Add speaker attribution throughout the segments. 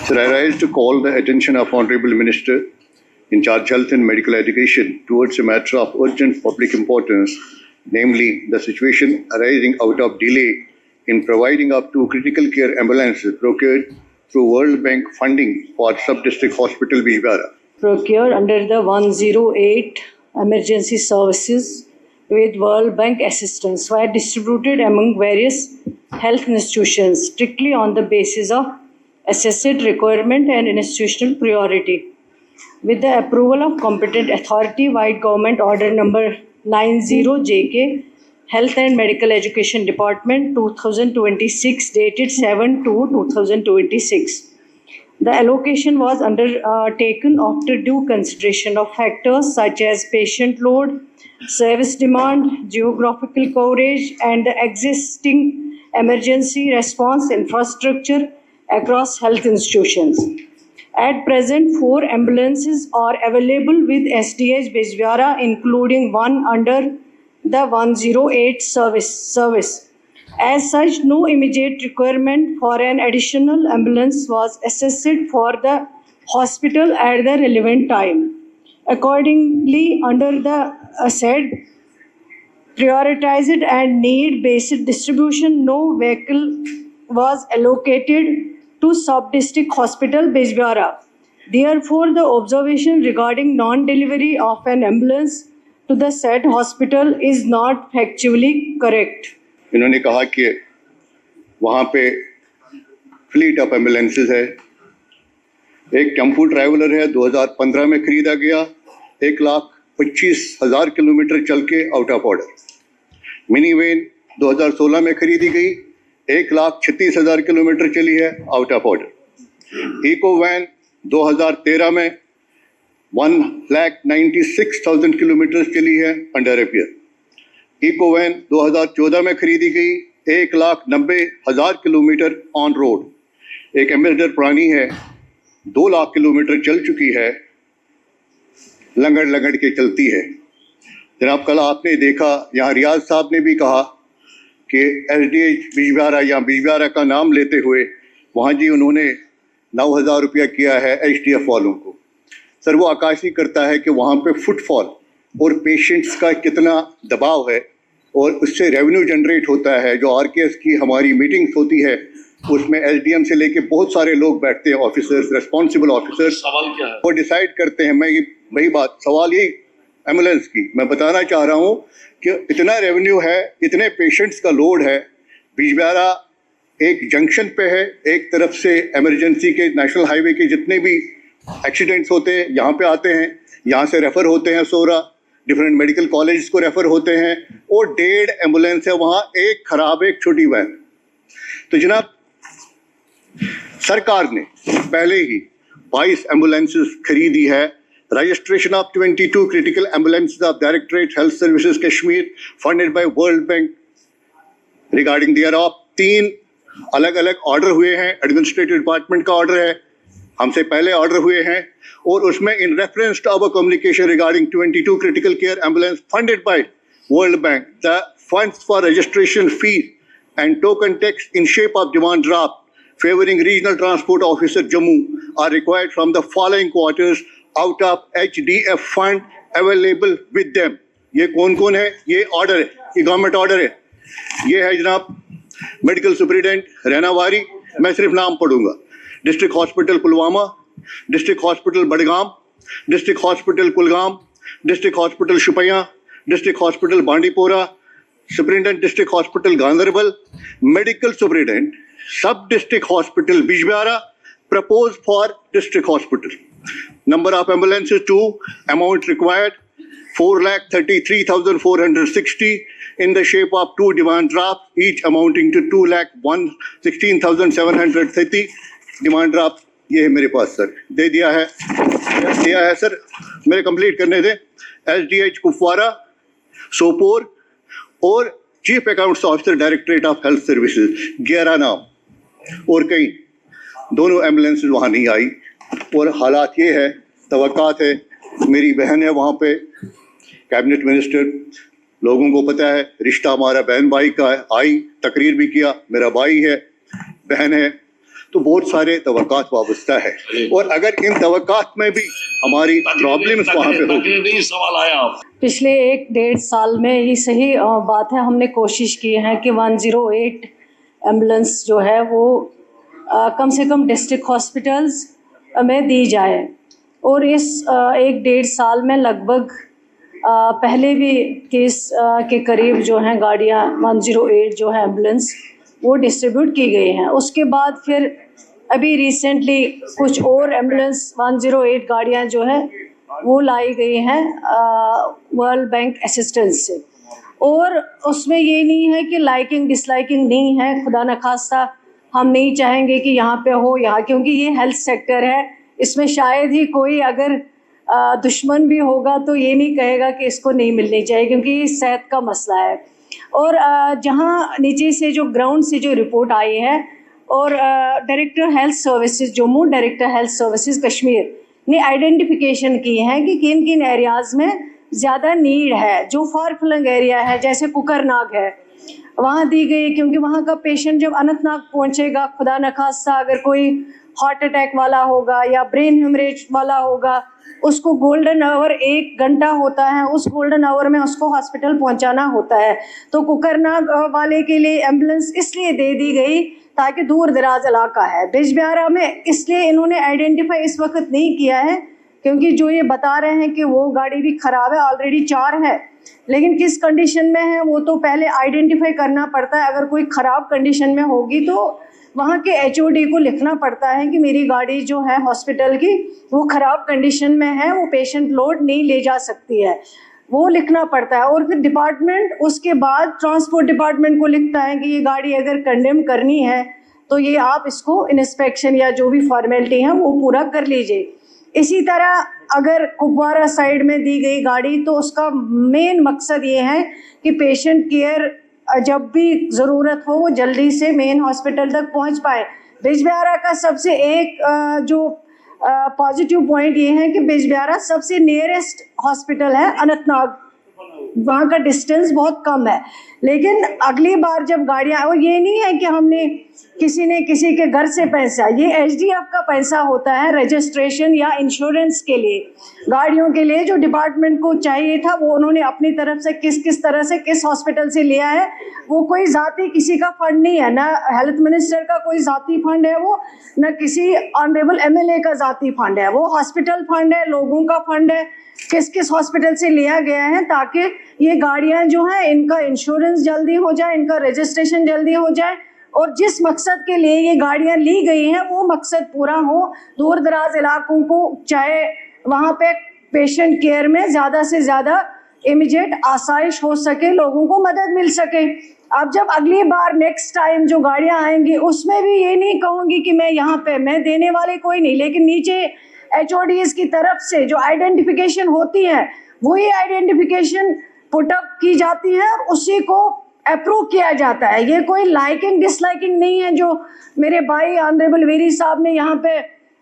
Speaker 1: Sir, I rise to call the attention of Honorable Minister in charge health and medical education towards a matter of urgent public importance, namely the situation arising out of delay in providing up to critical care ambulances procured through World Bank funding for Sub-District Hospital Bijbehara.
Speaker 2: Procured under the 108 emergency services with World Bank assistance were distributed among various health institutions strictly on the basis of assessed requirement and institutional priority. With the approval of competent authority, White Government Order number 90 JK, Health and Medical Education Department 2026 dated 7/2/2026. The allocation was undertaken after due consideration of factors such as patient load, service demand, geographical coverage, and the existing emergency response infrastructure across health institutions. At present, 4 ambulances are available with SDH Bijbehara, including one under the 108 service. As such, no immediate requirement for an additional ambulance was assessed for the hospital at the relevant time. Accordingly, under the said prioritized and need-based distribution, no vehicle was allocated to Sub-District Hospital Bijbehara. Therefore, the observation regarding non-delivery of an ambulance to the said hospital is not factually correct.
Speaker 1: इन्होंने कहा कि वहाँ पे fleet of ambulances है। एक tempo traveller है, 2015 में खरीदा गया, 1,25,000 किलोमीटर चल के out of order. Mini van 2016 में खरीदी गई, 1,36,000 किलोमीटर चली है, out of order. Eeco van 2013 में 1,96,000 किलोमीटर चली है, अंडर रिपेयर। इको वैन 2014 में खरीदी गई, 1,90,000 किलोमीटर ऑन रोड। एक एम्बेसडर पुरानी है, 2 लाख किलोमीटर चल चुकी है, लंगड़ के चलती है। जनाब, कल आपने देखा, यहाँ रियाज साहब ने भी कहा कि SDH बिजबेहारा या बिजबेहारा का नाम लेते हुए वहाँ जी उन्होंने 9,000 रुपया किया है HDF वालों को। सर, वो आकाशी करता है कि वहाँ पे फुटफॉल और पेशेंट्स का कितना दबाव है और उससे रेवेन्यू जनरेट होता है। जो RKS की हमारी मीटिंग्स होती है उसमें SDM से लेके बहुत सारे लोग बैठते हैं, ऑफिसर्स, रिस्पॉन्सिबल ऑफिसर्स। सवाल क्या है? वो डिसाइड करते हैं। मैं वही बात, सवाल यही एम्बुलेंस की मैं बताना चाह रहा हूँ कि इतना रेवेन्यू है, इतने पेशेंट्स का लोड है। बिजबेहारा एक जंक्शन पे है, एक तरफ से इमरजेंसी के नेशनल हाईवे के जितने भी एक्सीडेंट्स होते हैं यहाँ पे आते हैं, यहाँ से रेफ़र होते हैं सोरा, डिफरेंट मेडिकल कॉलेज को रेफ़र होते हैं, और 1.5 एम्बुलेंस है वहाँ, एक खराब एक छोटी वैन। तो जनाब, सरकार ने पहले ही 22 एम्बुलेंसेस खरीदी है। Registration of 22 critical ambulances of Directorate Health Services Kashmir funded by World Bank regarding thereof 3 अलग अलग ऑर्डर हुए हैं। एडमिनिस्ट्रेटिव डिपार्टमेंट का ऑर्डर है, हमसे पहले ऑर्डर हुए हैं, और उसमें in reference to our communication regarding 22 critical care ambulance funded by World Bank, the funds for registration fees and token text in shape of demand draft favoring Regional Transport Officer Jammu are required from the following quarters out of HDF fund available with them. ये कौन कौन है? ये order है, ये government order है। ये है जनाब मेडिकल सुपरिटेंडेंट रैनावारी, मैं सिर्फ नाम पढ़ूंगा। District hospital Pulwama, district hospital Budgam, district hospital Kulgam, district hospital Shopian, district hospital Bandipora, superintendent district hospital Ganderbal, medical superintendent sub district hospital Bijbehara proposed for district hospital. Number of ambulances 2, amount required 4,33,460 in the shape of 2 demand drafts, each amounting to 2,16,730 demand draft। ये है मेरे पास sir, दे दिया है sir, मेरे complete करने दे। SDH Kupwara, Sopore और chief accounts officer directorate of health services, 11 नाम, और कई दोनों एम्बुलेंसेज वहाँ नहीं आई। और हालात ये है, तवक्कात है, मेरी बहन है वहाँ पे कैबिनेट मिनिस्टर, लोगों को पता है रिश्ता हमारा बहन भाई का है, आई तकरीर भी किया, मेरा भाई है, बहन है, तो बहुत सारे तवक्कात वाबस्ता है, और अगर इन तवक्कात में भी हमारी प्रॉब्लम्स वहाँ पे होगी।
Speaker 3: नहीं सवाल आया आप
Speaker 2: पिछले 1-1.5 साल में ये सही बात है, हमने कोशिश की है कि 108 एम्बुलेंस जो है वो कम से कम डिस्ट्रिक्ट हॉस्पिटल्स में दी जाए, और इस 1-1.5 साल में लगभग पहले भी केस के करीब जो हैं गाड़ियाँ 108 जो है एम्बुलेंस वो डिस्ट्रीब्यूट की गई हैं। उसके बाद फिर अभी रिसेंटली कुछ और एम्बुलेंस 108 गाड़ियाँ जो है वो लाई गई हैं वर्ल्ड बैंक असिस्टेंस से, और उसमें ये नहीं है कि लाइकिंग डिसलाइकिंग नहीं है, खुदा न खास्ता हम नहीं चाहेंगे कि यहाँ पे हो यहाँ, क्योंकि ये हेल्थ सेक्टर है, इसमें शायद ही कोई अगर दुश्मन भी होगा तो ये नहीं कहेगा कि इसको नहीं मिलनी चाहिए, क्योंकि ये सेहत का मसला है। और जहाँ नीचे से जो ग्राउंड से जो रिपोर्ट आई है, और director health services Jammu, director health services Kashmir ने आइडेंटिफिकेशन की है कि किन किन एरियाज़ में ज़्यादा नीड है, जो फार फ्लंग एरिया है जैसे कुकरनाग है वहाँ दी गई, क्योंकि वहाँ का पेशेंट जब अनंतनाग पहुँचेगा, खुदा न खास्ता अगर कोई हार्ट अटैक वाला होगा या ब्रेन हेमरेज वाला होगा, उसको गोल्डन आवर 1 घंटा होता है, उस गोल्डन आवर में उसको हॉस्पिटल पहुँचाना होता है। तो कुकरनाग वाले के लिए एम्बुलेंस इसलिए दे दी गई ताकि दूर दराज इलाका है। बिजबिहारा में इसलिए इन्होंने आइडेंटिफाई इस वक्त नहीं किया है, क्योंकि जो ये बता रहे हैं कि वो गाड़ी भी ख़राब है, ऑलरेडी 4 है, लेकिन किस कंडीशन में है वो तो पहले आइडेंटिफाई करना पड़ता है। अगर कोई ख़राब कंडीशन में होगी तो वहाँ के HOD को लिखना पड़ता है कि मेरी गाड़ी जो है हॉस्पिटल की वो ख़राब कंडीशन में है, वो पेशेंट लोड नहीं ले जा सकती है, वो लिखना पड़ता है। और फिर डिपार्टमेंट उसके बाद ट्रांसपोर्ट डिपार्टमेंट को लिखता है कि ये गाड़ी अगर कंडेम करनी है तो ये आप इसको इंस्पेक्शन या जो भी फॉर्मेलिटी है वो पूरा कर लीजिए। इसी तरह अगर कुपवारा साइड में दी गई गाड़ी तो उसका मेन मकसद ये है कि पेशेंट केयर जब भी ज़रूरत हो वो जल्दी से मेन हॉस्पिटल तक पहुंच पाए। बिजबिहारा का सबसे एक जो पॉजिटिव पॉइंट ये है कि बिजबिहारा सबसे नियरेस्ट हॉस्पिटल है अनंतनाग, वहाँ का डिस्टेंस बहुत कम है। लेकिन अगली बार जब गाड़ियाँ, और ये नहीं है कि हमने किसी ने किसी के घर से पैसा, ये SDF का पैसा होता है रजिस्ट्रेशन या इंश्योरेंस के लिए, गाड़ियों के लिए जो डिपार्टमेंट को चाहिए था वो उन्होंने अपनी तरफ से किस तरह से किस हॉस्पिटल से लिया है। वो कोई ज़ाती किसी का फंड नहीं है, ना हेल्थ मिनिस्टर का कोई ज़ाती फंड है वो, ना किसी ऑनरेबल MLA का ज़ाती फंड है, वो हॉस्पिटल फंड है, लोगों का फंड है। किस हॉस्पिटल से लिया गया है ताकि ये गाड़ियाँ जो हैं इनका इंश्योरेंस जल्दी हो जाए, इनका रजिस्ट्रेशन जल्दी हो जाए, और जिस मकसद के लिए ये गाड़ियाँ ली गई हैं वो मकसद पूरा हो। दूर दराज इलाकों को चाहे वहाँ पे पेशेंट केयर में ज़्यादा से ज़्यादा इमीडिएट आसाइश हो सके, लोगों को मदद मिल सके। अब जब अगली बार नेक्स्ट टाइम जो गाड़ियाँ आएंगी उसमें भी ये नहीं कहूँगी कि मैं यहाँ पे, मैं देने वाले कोई नहीं, लेकिन नीचे HODs की तरफ से जो आइडेंटिफिकेशन होती है वही आइडेंटिफिकेशन पुटअप की जाती है और उसी को अप्रूव किया जाता है। ये कोई लाइकिंग डिसलाइकिंग नहीं है। जो मेरे भाई ऑनरेबल वेरी साहब ने यहाँ पे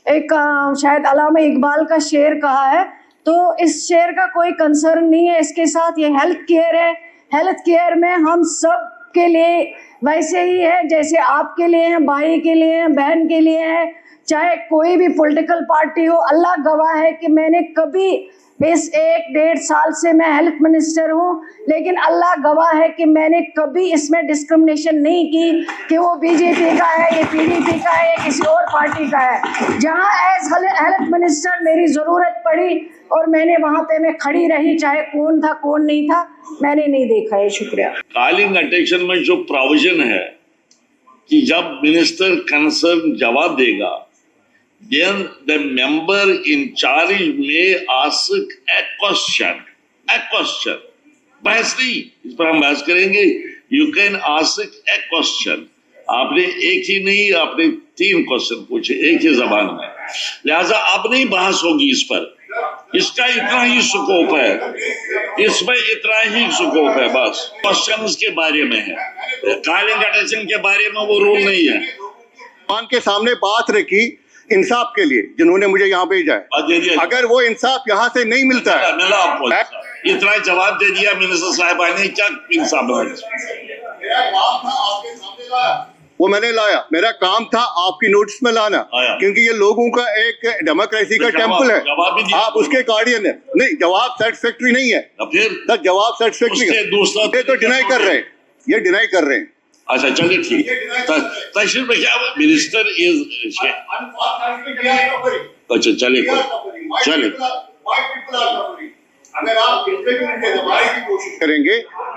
Speaker 2: एक शायद अल्लामा इकबाल का शेर कहा है, तो इस शेर का कोई कंसर्न नहीं है इसके साथ। ये हेल्थ केयर है, हेल्थ केयर में हम सब के लिए वैसे ही है जैसे आपके लिए है, भाई के लिए है, बहन के लिए है, चाहे कोई भी पॉलिटिकल पार्टी हो। अल्लाह गवाह है कि मैंने कभी इस 1-1.5 साल से मैं हेल्थ मिनिस्टर हूँ, लेकिन अल्लाह गवाह है कि मैंने कभी इसमें डिस्क्रिमिनेशन नहीं की कि वो BJP का है, ये PDP का है, या किसी और पार्टी का है। जहाँ एज हेल्थ मिनिस्टर मेरी ज़रूरत पड़ी और मैंने वहाँ पे मैं खड़ी रही, चाहे कौन था कौन नहीं था, मैंने नहीं देखा है। शुक्रिया।
Speaker 3: कॉलिंग अटेंशन में जो प्रोविजन है कि जब मिनिस्टर कंसर्न जवाब देगा, then the member in charge may ask a question. बहस नहीं, इस पर हम बहस करेंगे। You can ask a question. आपने एक ही नहीं, आपने 3 क्वेश्चन पूछे एक ही जबान में, लिहाजा अब नहीं बहस होगी इस पर। इसका इतना ही स्कोप है, इसमें इतना ही स्कोप है, बस क्वेश्चंस के बारे में है, कॉलिंग अटेंशन के बारे में वो रूल नहीं है।
Speaker 1: मान के सामने बात रखी इंसाफ के लिए, जिन्होंने मुझे यहाँ भेजा है, अगर वो इंसाफ यहाँ से नहीं मिलता है,
Speaker 3: मिला आपको इतना जवाब दे दिया मिनिस्टर साहिबा ने, क्या इंसाफ
Speaker 1: वो मैंने लाया, मेरा काम था आपकी नोटिस में लाना,
Speaker 3: आया।
Speaker 1: क्योंकि ये लोगों का एक डेमोक्रेसी का टेम्पल
Speaker 3: जवाब भी
Speaker 1: है,
Speaker 3: दिया।
Speaker 1: आप उसके गार्डियन है। नहीं, जवाब सेटिस्फैक्ट्री नहीं है,
Speaker 3: फिर
Speaker 1: तब जवाब सेटिस्फैक्ट्री
Speaker 3: उसके दूसरा
Speaker 1: ये तो डिनाई कर रहे हैं, ये डिनाई कर रहे हैं।
Speaker 3: अच्छा चलिए ठीक है। तशरीफ में क्या मिनिस्टर इज अच्छा चलिए चलिए
Speaker 1: अगर आप कोशिश करेंगे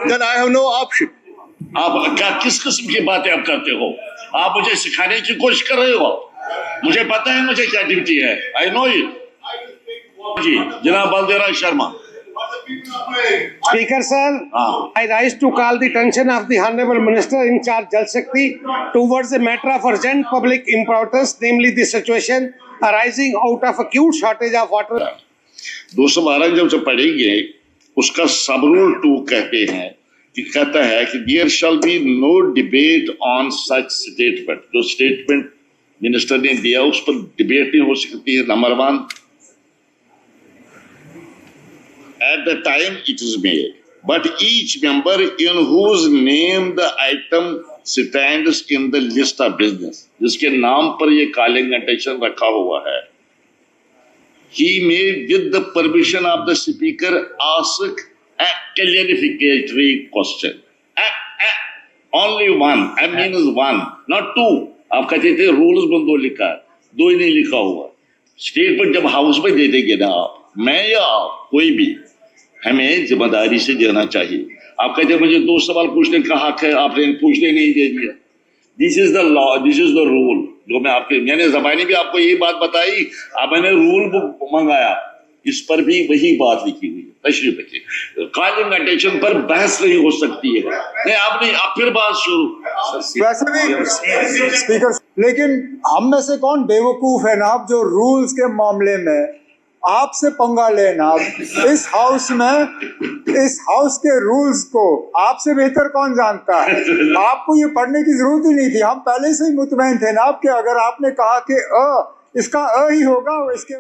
Speaker 1: then I have no option.
Speaker 3: आप क्या किस किस्म की बातें आप करते हो? आप मुझे सिखाने की कोशिश कर रहे हो? मुझे पता है मुझे क्या ड्यूटी है, आई नो इट। जी जनाब Baldev Sharma.
Speaker 4: Speaker sir, I rise to call the attention of the Honorable Minister in charge Jal Shakti towards a matter of urgent public importance, namely the situation arising out of acute shortage of water.
Speaker 3: 212 जब पढ़ेंगे उसका सब rule 2 कहते हैं कि कहता है कि there shall be no debate on such statement. जो स्टेटमेंट मिनिस्टर ने दिया उस पर डिबेट नहीं हो सकती है, number 1। At the time it is made, but each member in whose name the item stands in the list of business, जिसके नाम पर ये calling attention रखा हुआ है, he may with the permission of the speaker ask a clarificatory question. Only one, I mean is one, not 2. आप कहते थे रूल्स में 2 लिखा है, 2 ही नहीं लिखा हुआ। स्टेटमेंट जब हाउस में दे देंगे ना आप, मैं या आप, कोई भी, हमें जिम्मेदारी से देना चाहिए। आप कहते हैं मुझे 2 सवाल पूछने का हक है, आपने पूछने नहीं दे दिया। This is the law, this is the rule. जो मैंने ज़बानी भी आपको यही बात बताई, अब मैंने रूल बुक मंगाया, इस पर भी वही बात लिखी हुई है। तशरीफ रखिए। कॉलिंग अटेंशन पर बहस नहीं हो सकती है। नहीं आप नहीं, आप फिर बात शुरू।
Speaker 5: वैसे भी स्पीकर, लेकिन हम में से कौन बेवकूफ है ना आप, जो रूल्स के मामले में आपसे पंगा लेना। इस हाउस में, इस हाउस के रूल्स को आपसे बेहतर कौन जानता है? आपको ये पढ़ने की जरूरत ही नहीं थी, हम पहले से ही मुतमईन थे ना आपके। अगर आपने कहा कि इसका ही होगा, इसके